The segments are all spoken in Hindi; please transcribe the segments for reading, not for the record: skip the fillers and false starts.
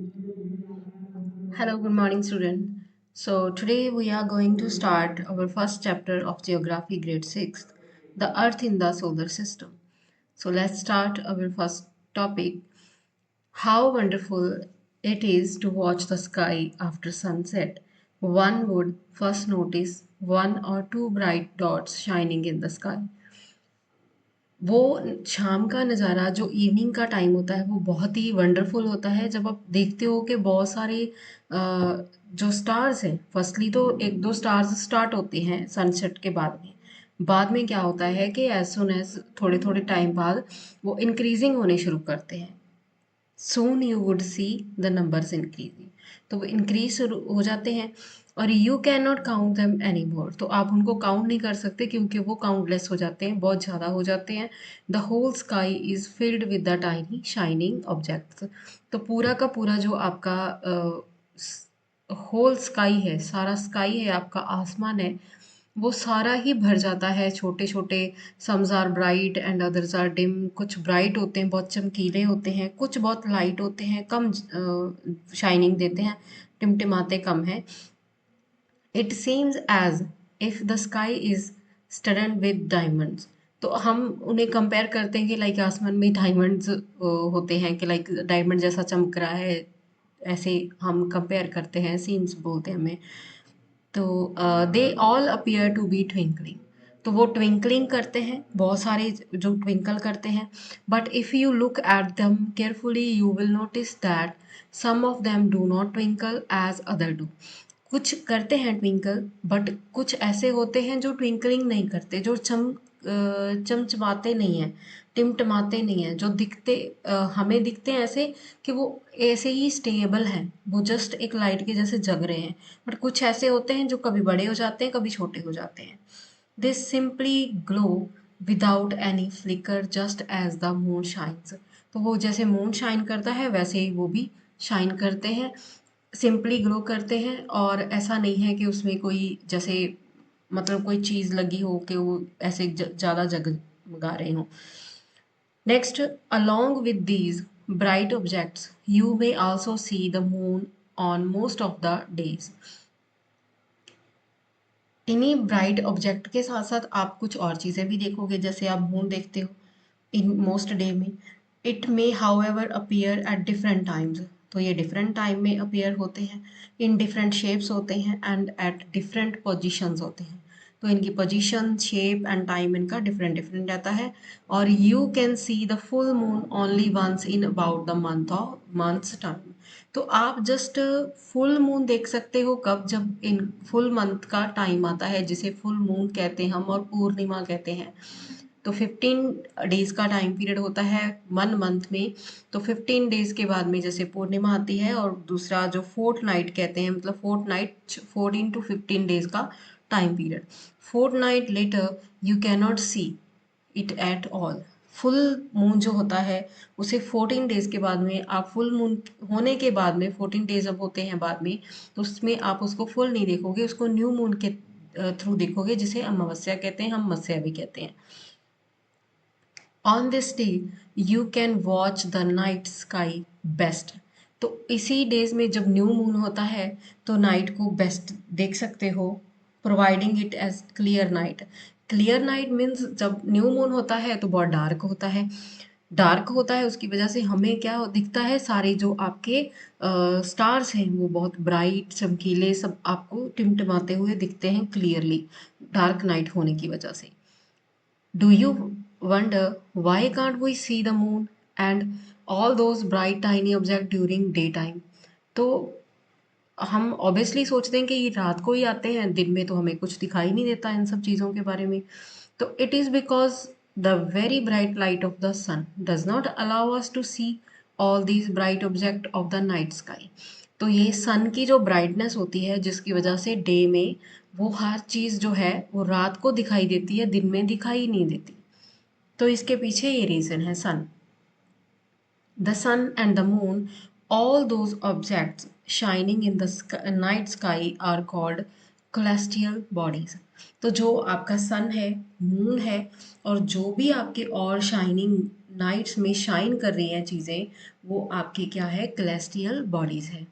Hello, good morning, student. So today we are going to start our first chapter of Geography Grade 6, the Earth in the Solar System. So let's start our first topic. How wonderful it is to watch the sky after sunset. One would first notice one or two bright dots shining in the sky. वो शाम का नज़ारा जो इवनिंग का टाइम होता है वो बहुत ही वंडरफुल होता है जब आप देखते हो कि बहुत सारे जो स्टार्स हैं फर्स्टली तो एक दो स्टार्स स्टार्ट होते हैं सनसेट के बाद में क्या होता है कि एज सुन एज थोड़े थोड़े टाइम बाद वो इंक्रीजिंग होने शुरू करते हैं soon you would see the numbers increasing तो वो इंक्रीज हो जाते हैं और you can not count them any more तो आप उनको काउंट नहीं कर सकते क्योंकि वो काउंटलेस हो जाते हैं बहुत ज़्यादा हो जाते हैं the whole sky is filled with the tiny shining objects तो पूरा का पूरा जो आपका होल स्काई है सारा स्काई है आपका आसमान है वो सारा ही भर जाता है छोटे छोटे some are bright and others are dim कुछ ब्राइट होते हैं बहुत चमकीले होते हैं कुछ बहुत लाइट होते हैं कम शाइनिंग देते हैं टिमटिमाते कम है it seems as if the sky is studded with diamonds तो हम उन्हें कंपेयर करते हैं कि लाइक आसमान में डायमंड्स होते हैं कि लाइक डायमंड जैसा चमक रहा है ऐसे हम कंपेयर करते हैं सीन्स बोलते हैं हमें तो they all appear to be twinkling तो वो ट्विंकलिंग करते हैं बहुत सारे जो ट्विंकल करते हैं but if you look at them carefully you will notice that some of them do not twinkle as other do कुछ करते हैं ट्विंकल बट कुछ ऐसे होते हैं जो ट्विंकलिंग नहीं करते जो चमचमाते नहीं हैं टिमटिमाते नहीं हैं जो दिखते हमें दिखते हैं ऐसे कि वो ऐसे ही स्टेबल हैं वो जस्ट एक लाइट के जैसे जग रहे हैं बट कुछ ऐसे होते हैं जो कभी बड़े हो जाते हैं कभी छोटे हो जाते हैं they simply glow without any flicker just as the moon shines तो वो जैसे मून शाइन करता है वैसे ही वो भी शाइन करते हैं सिंपली ग्लो करते हैं और ऐसा नहीं है कि उसमें कोई जैसे मतलब कोई चीज़ लगी हो कि वो ऐसे ज़्यादा जगमगा रहे हों next along with these bright objects you may also see the moon on most of the days इन्हीं ब्राइट ऑब्जेक्ट के साथ साथ आप कुछ और चीज़ें भी देखोगे जैसे आप मून देखते हो इन मोस्ट डे में it may how ever appear at different times तो ये डिफरेंट टाइम में अपियर होते हैं इन डिफरेंट शेप्स होते हैं एंड एट डिफरेंट पोजिशंस होते हैं तो इनकी पोजीशन शेप एंड टाइम इनका डिफरेंट डिफरेंट रहता है और you can see the full moon only once in about the months time तो आप जस्ट फुल मून देख सकते हो कब जब इन फुल मंथ का टाइम आता है जिसे फुल मून कहते हैं हम और पूर्णिमा कहते हैं तो 15 डेज का टाइम पीरियड होता है 1 मंथ में तो 15 डेज के बाद में जैसे पूर्णिमा आती है और दूसरा जो फोर्थ नाइट कहते हैं मतलब फोर्थ नाइट 14 to 15 डेज का time period fortnight later you can not see it at all full moon जो होता है उसे 14 डेज के बाद में आप फुल मून होने के बाद में 14 डेज अब होते हैं बाद में तो उसमें आप उसको फुल नहीं देखोगे उसको न्यू मून के थ्रू देखोगे जिसे अमावस्या कहते हैं हम मस्या भी कहते हैं on this day you can watch the night sky best तो इसी डेज में जब न्यू मून होता है तो नाइट को बेस्ट देख सकते हो providing it as clear night means जब न्यू मून होता है तो बहुत डार्क होता है उसकी वजह से हमें क्या दिखता है सारे जो आपके स्टार्स हैं वो बहुत ब्राइट चमकीले सब आपको टिमटिमाते हुए दिखते हैं क्लियरली डार्क नाइट होने की वजह से Do you wonder why can't we see the moon and all those bright tiny objects during daytime? तो हम ऑब्वियसली सोचते हैं कि ये रात को ही आते हैं दिन में तो हमें कुछ दिखाई नहीं देता इन सब चीज़ों के बारे में तो it is because the very bright light of the sun does not allow us to see all these bright object of the night sky तो ये सन की जो ब्राइटनेस होती है जिसकी वजह से डे में वो हर चीज़ जो है वो रात को दिखाई देती है दिन में दिखाई नहीं देती तो इसके पीछे ये रीज़न है सन the sun and the moon, all those objects shining in the night sky are called celestial bodies. तो जो आपका सन है मून है और जो भी आपके और शाइनिंग नाइट्स में शाइन कर रही हैं चीज़ें वो आपकी क्या है, celestial bodies है।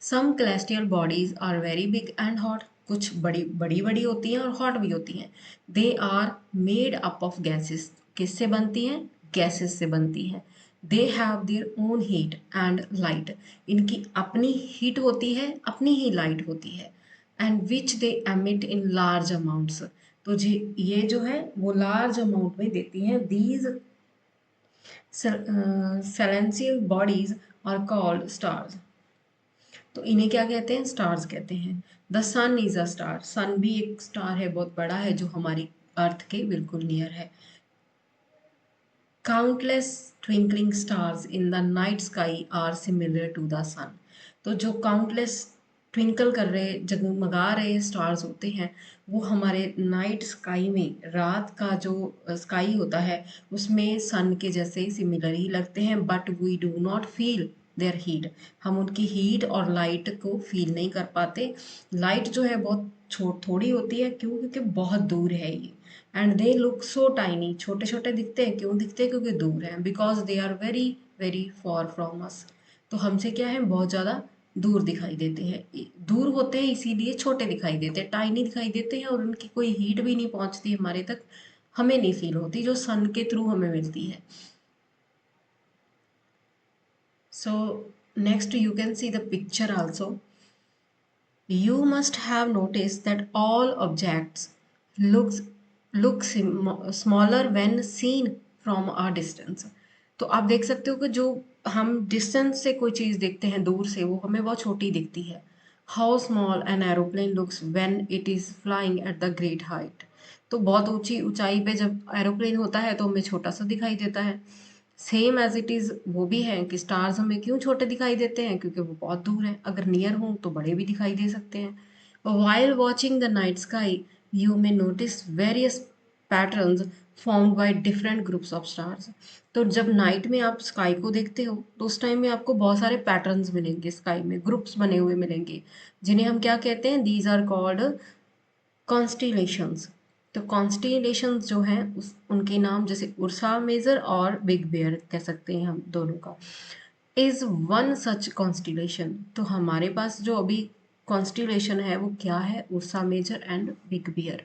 Some celestial bodies are very big and hot, कुछ बड़ी बड़ी बड़ी होती हैं और हॉट भी होती हैं। They are made up of gases, किससे बनती हैं, गैसेस से बनती हैं। They have their own heat and light, इनकी अपनी हीट होती है, अपनी ही लाइट होती है। And which they emit in large amounts, तो जी ये जो है वो लार्ज अमाउंट में देती हैं। These celestial bodies are called stars, तो इन्हें क्या कहते हैं, स्टार्स कहते हैं। The sun is a star, sun भी एक स्टार है, बहुत बड़ा है, जो हमारी अर्थ के बिल्कुल नियर है। Countless twinkling stars in the night sky are similar to the sun, तो जो काउंटलेस ट्विंकल कर रहे, जगमगा रहे स्टार्स होते हैं, वो हमारे नाइट स्काई में, रात का जो स्काई होता है उसमें सन के जैसे सिमिलर ही लगते हैं। But we do not feel their heat, हम उनकी हीट और लाइट को फील नहीं कर पाते। लाइट जो है बहुत थोड़ी होती है, क्यों, क्योंकि बहुत दूर है ये। And they look so tiny, छोटे छोटे दिखते हैं, क्यों दिखते हैं, क्योंकि दूर हैं, because they are very very far from us, तो हमसे क्या है, बहुत ज़्यादा दूर दिखाई देते हैं। दूर होते हैं इसीलिए छोटे दिखाई देते हैं, टाइनी दिखाई देते हैं, और उनकी कोई हीट भी नहीं पहुंचती हमारे तक, हमें नहीं फील होती, जो सन के थ्रू हमें मिलती है। So next you can see the picture also. You must have noticed that all objects looks smaller when seen from a distance. तो आप देख सकते हो कि जो हम डिस्टेंस से कोई चीज़ देखते हैं दूर से, वो हमें बहुत छोटी दिखती है। How small an aeroplane looks when it is flying at the great height. तो बहुत ऊंची ऊंचाई पे जब एरोप्लेन होता है तो हमें छोटा सा दिखाई देता है। सेम एज इट इज़ वो भी है कि स्टार्स हमें क्यों छोटे दिखाई देते हैं, क्योंकि वो बहुत दूर हैं, अगर नियर हों तो बड़े भी दिखाई दे सकते हैं। While watching the night sky you may notice various patterns formed by different groups of stars, तो जब नाइट में आप स्काई को देखते हो तो उस टाइम में आपको बहुत सारे पैटर्न्स मिलेंगे, स्काई में ग्रुप्स बने हुए मिलेंगे, जिन्हें हम क्या कहते हैं, दीज आर कॉल्ड कॉन्स्टिलेशंस। तो कॉन्स्टिलेशंस जो हैं उस उनके नाम, जैसे उर्सा मेजर और बिग बेयर कह सकते हैं हम दोनों का, इज वन सच कॉन्स्टिलेशन। तो हमारे पास जो अभी कॉन्स्टिलेशन है वो क्या है, Ursa Major and Big Bear.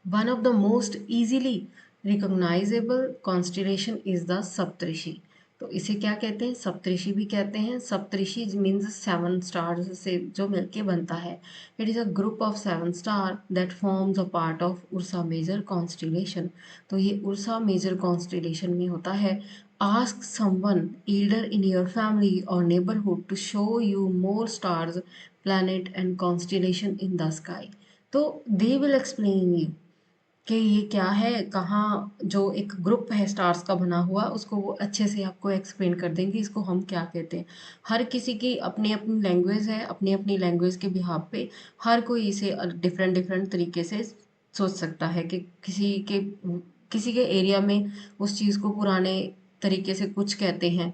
One of the most easily recognizable constellation is the Saptarishi, तो इसे क्या कहते हैं, सप्तऋषि भी कहते हैं। सप्तऋषि मीन्स 7 स्टार्स से जो मिलके बनता है। It is a group of 7 star that forms a part of Ursa Major constellation, तो ये उर्सा मेजर कॉन्स्टिलेशन में होता है। Ask someone elder in your family और neighbourhood to show you more stars, planet and constellation in the sky, तो दे विल एक्सप्लेन यू कि ये क्या है, कहाँ जो एक ग्रुप है स्टार्स का बना हुआ, उसको वो अच्छे से आपको एक्सप्लेन कर देंगे इसको हम क्या कहते हैं। हर किसी की अपनी अपनी लैंग्वेज है, अपनी अपनी लैंग्वेज के बिहाफ पे हर कोई इसे डिफरेंट डिफरेंट तरीके से सोच सकता है कि किसी के एरिया में उस चीज़ को पुराने तरीके से कुछ कहते हैं।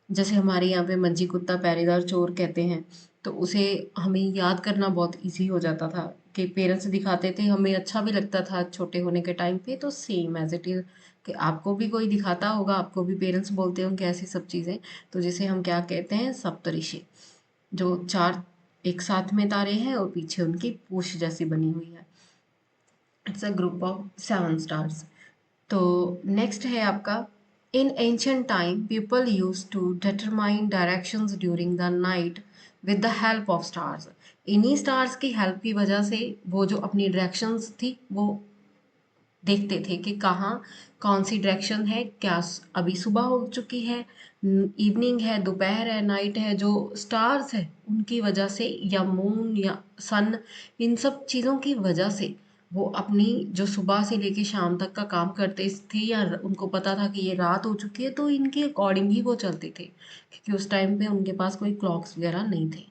जैसे हमारे यहाँ पे मंजी कुत्ता पहरेदार चोर कहते हैं, तो उसे हमें याद करना बहुत इजी हो जाता था कि पेरेंट्स दिखाते थे, हमें अच्छा भी लगता था छोटे होने के टाइम पे। तो सेम एज इट इज़ कि आपको भी कोई दिखाता होगा, आपको भी पेरेंट्स बोलते होंगे ऐसी सब चीज़ें, तो जिसे हम क्या कहते हैं, सप्तऋषि, जो 4 एक साथ में तारे हैं और पीछे उनकी पूंछ जैसी बनी हुई है। It's a group of 7 stars. तो नेक्स्ट है आपका, in ancient time people use to determine directions during the night with the help of stars. इन्हीं स्टार्स की हेल्प की वजह से वो जो अपनी डायरेक्शंस थी वो देखते थे कि कहाँ कौन सी डायरेक्शन है, क्या अभी सुबह हो चुकी है, इवनिंग है, दोपहर है, नाइट है, जो स्टार्स है उनकी वजह से, या मून या सन, इन सब चीज़ों की वजह से वो अपनी जो सुबह से लेके शाम तक का काम करते थे, या उनको पता था कि ये रात हो चुकी है, तो इनके अकॉर्डिंग ही वो चलते थे, क्योंकि उस टाइम पे उनके पास कोई क्लॉक्स वगैरह नहीं थे।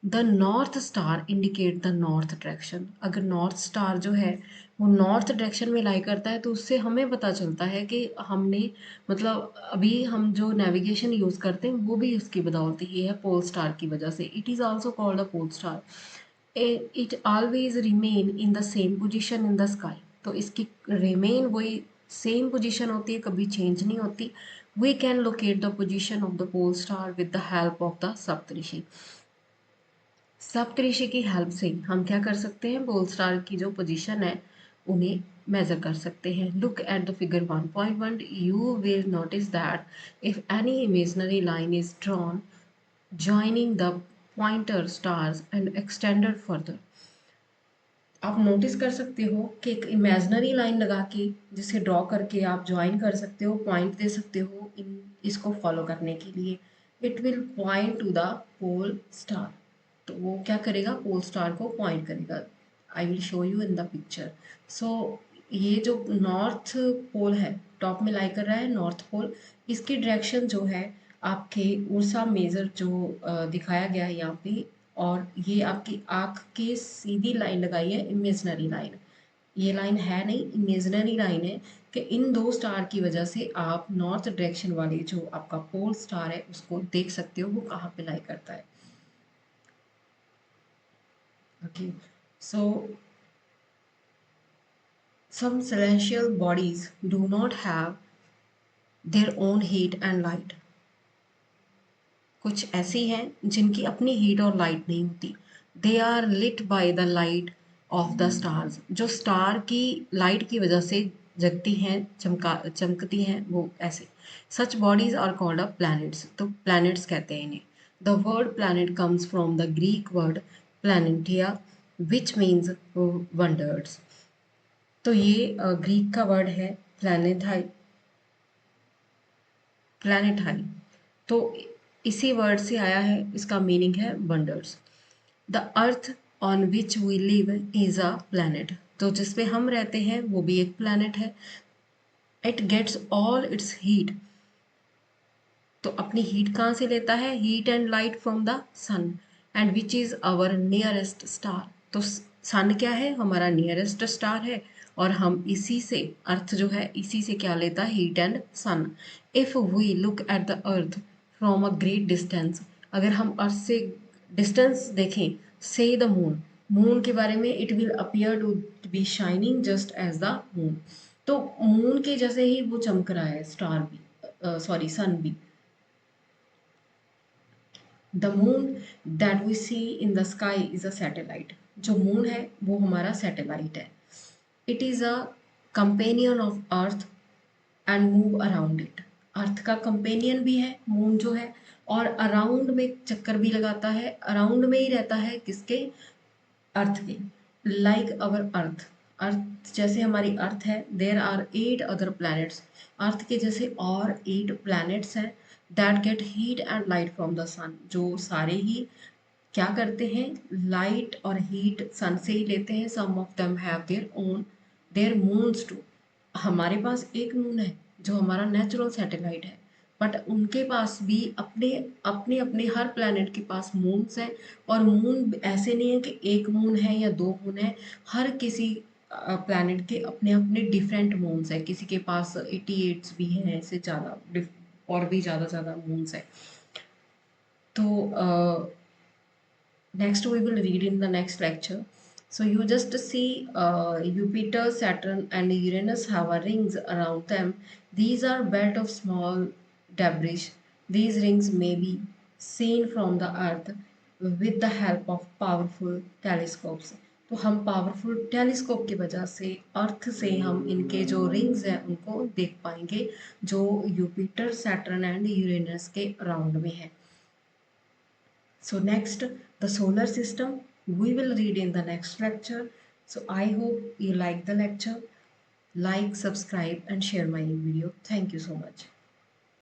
The north star indicate the north direction, अगर नॉर्थ स्टार जो है वो नॉर्थ डायरेक्शन में लाई करता है तो उससे हमें पता चलता है कि हमने, मतलब अभी हम जो नेविगेशन यूज़ करते हैं वो भी उसकी बदौलत ही है, पोल स्टार की वजह से। It is also called a pole star. It always remain in the same position in the sky, तो इसकी रिमेन वही सेम पोजीशन होती है, कभी चेंज नहीं होती। We can locate the position of the pole star with the help of the Saptarishi. सप्तऋषि की हेल्प से हम क्या कर सकते हैं, पोल स्टार की जो पोजीशन है उन्हें मेजर कर सकते हैं. Look at the figure 1.1. You will notice that if any imaginary line is drawn joining the pointer stars and extended further. आप नोटिस कर सकते हो कि एक इमेजिनरी लाइन लगा के जिसे ड्रॉ करके आप ज्वाइन कर सकते हो, पॉइंट दे सकते हो इसको फॉलो करने के लिए. It will point to the pole star. तो वो क्या करेगा, पोल स्टार को पॉइंट करेगा. I will show you in the picture. So ये जो नॉर्थ पोल है, टॉप में लाई कर रहा है नॉर्थ पोल, इसकी डायरेक्शन जो है आपके उर्सा मेजर जो दिखाया गया है यहाँ पे, और ये आपकी आँख के सीधी लाइन लगाई है इमेजिनरी लाइन. ये लाइन है नहीं, इमेजिनरी लाइन है कि इन दो स्टार की वजह से आप नॉर्थ डायरेक्शन वाले जो आपका पोल स्टार है उसको देख सकते हो वो कहाँ पे लाई करता है. Okay, so some celestial bodies do not have their own heat and light. कुछ ऐसी हैं जिनकी अपनी हीट और लाइट नहीं होती. They are lit by the light of the stars. जो स्टार की लाइट की वजह से जगती हैं, चमकती हैं, वो ऐसे. Such bodies are called a planets. तो प्लैनेट्स कहते हैं इन्हें. The word planet comes from the Greek word planetia which means wonders. तो ये ग्रीक का वर्ड है प्लैनेटाई. प्लैनेटाई तो इसी वर्ड से आया है, इसका मीनिंग है wonders. The earth on which we live is a planet. तो जिस पे हम रहते हैं वो भी एक प्लैनेट है. It gets all its heat. तो अपनी हीट कहाँ से लेता है, heat and light from the sun and which is our nearest star. तो सन क्या है, हमारा नियरेस्ट स्टार है, और हम इसी से, अर्थ जो है इसी से क्या लेता है, heat and sun. If we look at the earth from a great distance. अगर हम अर्थ से डिस्टेंस देखें, से द मून. मून के बारे में, it will appear to be shining just as the moon. तो मून के जैसे ही वो चमक रहा है स्टार भी, सॉरी सन भी. The moon that we see in the sky is a satellite. जो मून है वो हमारा सैटेलाइट है. It is a companion of earth and move around it. Earth का कंपेनियन भी है मून जो है, और अराउंड में चक्कर भी लगाता है, अराउंड में ही रहता है किसके, अर्थ के. लाइक अवर अर्थ. अर्थ जैसे हमारी अर्थ है, there are 8 other planets. Earth के जैसे और 8 प्लैनेट्स हैं that get heat and light from the sun. जो सारे ही क्या करते हैं, लाइट और हीट सन से ही लेते हैं. Some of them have their own their moons too. हमारे पास एक मून है जो हमारा नेचुरल सैटेलाइट है, बट उनके पास भी अपने अपने अपने हर प्लैनेट के पास मून्स हैं. और मून ऐसे नहीं है कि एक मून है या दो मून है. हर किसी प्लैनेट के अपने अपने डिफरेंट मून्स हैं. किसी के पास 88 भी हैं, ऐसे ज़्यादा और भी ज़्यादा मून्स हैं. तो next we will read in the next lecture. So you just see Jupiter, Saturn and Uranus have a rings around them. These are belt of small debris. These rings may be seen from the earth with the help of powerful telescopes. तो हम पावरफुल टेलीस्कोप की वजह से अर्थ से हम इनके जो रिंग्स हैं उनको देख पाएंगे, जो यूपिटर, सैटर्न एंड यूरेनस के अराउंड में है. So next, the solar system we will read in the next lecture. So I hope you like the lecture. Like, subscribe and share my video. Thank you so much.